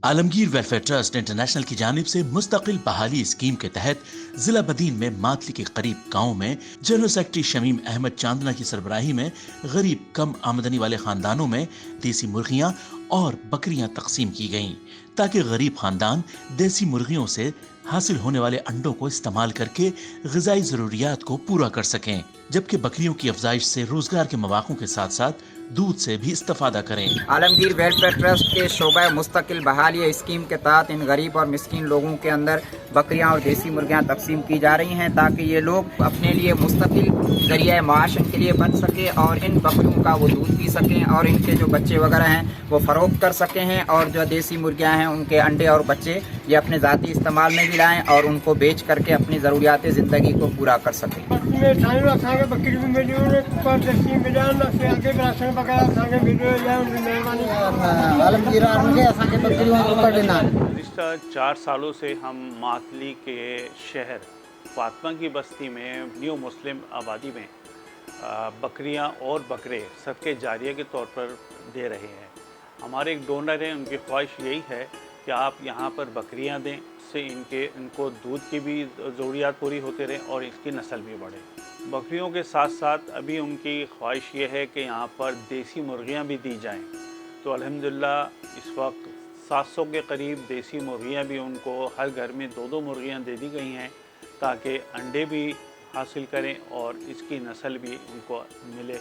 Alamgir welfare trust international की जानिब से मुस्तकिल बहाली स्कीम के तहत जिला बदीन में मातली के करीब गाँव में जनरल सेक्रेटरी शमीम अहमद चांदना की सरबराही में गरीब कम आमदनी वाले खानदानों में देसी मुर्गियां और बकरियां तकसीम की गईं ताकि गरीब खानदान देसी मुर्गियों से हासिल होने वाले अंडों को इस्तेमाल करके ग़िज़ाई ज़रूरियात को पूरा कर सकें, जबकि बकरियों की अफजाइश से रोजगार के मौक़ों के साथ साथ दूध से भी इस्तेफादा करें। आलमगीर वेलफेयर ट्रस्ट के शोबा मुस्तकिल बहाली स्कीम के तहत इन गरीब और मिस्कीन लोगों के अंदर बकरियां और देसी मुर्गियां तकसीम की जा रही हैं ताकि ये लोग अपने लिए मुस्तकिल ज़रिया माश इनके लिए बन सके और इन बकरियों का वो दूध पी सकें और इनके जो बच्चे वगैरह हैं वो फ़रोख्त कर सकें हैं और जो देसी मुर्गियां हैं उनके अंडे और बच्चे ये अपने ज़ाती इस्तेमाल में भी लाएँ और उनको बेच करके अपनी ज़रूरियात ज़िंदगी को पूरा कर सकें। गुज़िश्ता 4 सालों से हम मातली के शहर फातमा की बस्ती में न्यू मुस्लिम आबादी में बकरियां और बकरे सदक़े जारिया के तौर पर दे रहे हैं। हमारे एक डोनर हैं, उनकी ख्वाहिश यही है कि आप यहाँ पर बकरियां दें, से इनको दूध की भी ज़रूरियात पूरी होती रहे और इसकी नस्ल भी बढ़े। बकरियों के साथ साथ अभी उनकी ख्वाहिश ये है कि यहाँ पर देसी मुर्गियाँ भी दी जाएं। तो अल्हम्दुलिल्लाह इस वक्त 700 के करीब देसी मुर्गियाँ भी उनको हर घर में 2-2 मुर्गियाँ दे दी गई हैं ताकि अंडे भी हासिल करें और इसकी नस्ल भी उनको मिले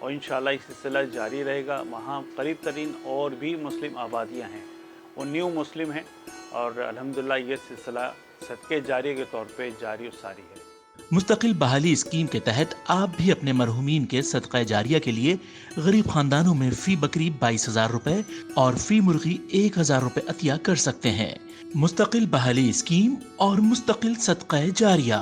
और इंशाअल्लाह ये सिलसिला जारी रहेगा। वहाँ करीब तरीन और भी मुस्लिम आबादियाँ हैं, वो न्यू मुस्लिम हैं और अल्हम्दुलिल्लाह ये सिलसिला सदक़े जारी के तौर पे जारी और सारी है। मुस्तकिल बहाली स्कीम के तहत आप भी अपने मरहूमीन के सदक़ा जारिया के लिए गरीब खानदानों में फी बकरी 22,000 रुपए और फी मुर्गी 1,000 रुपए अतिया कर सकते हैं। मुस्तकिल बहाली स्कीम और मुस्तकिल सदक़ा जारिया।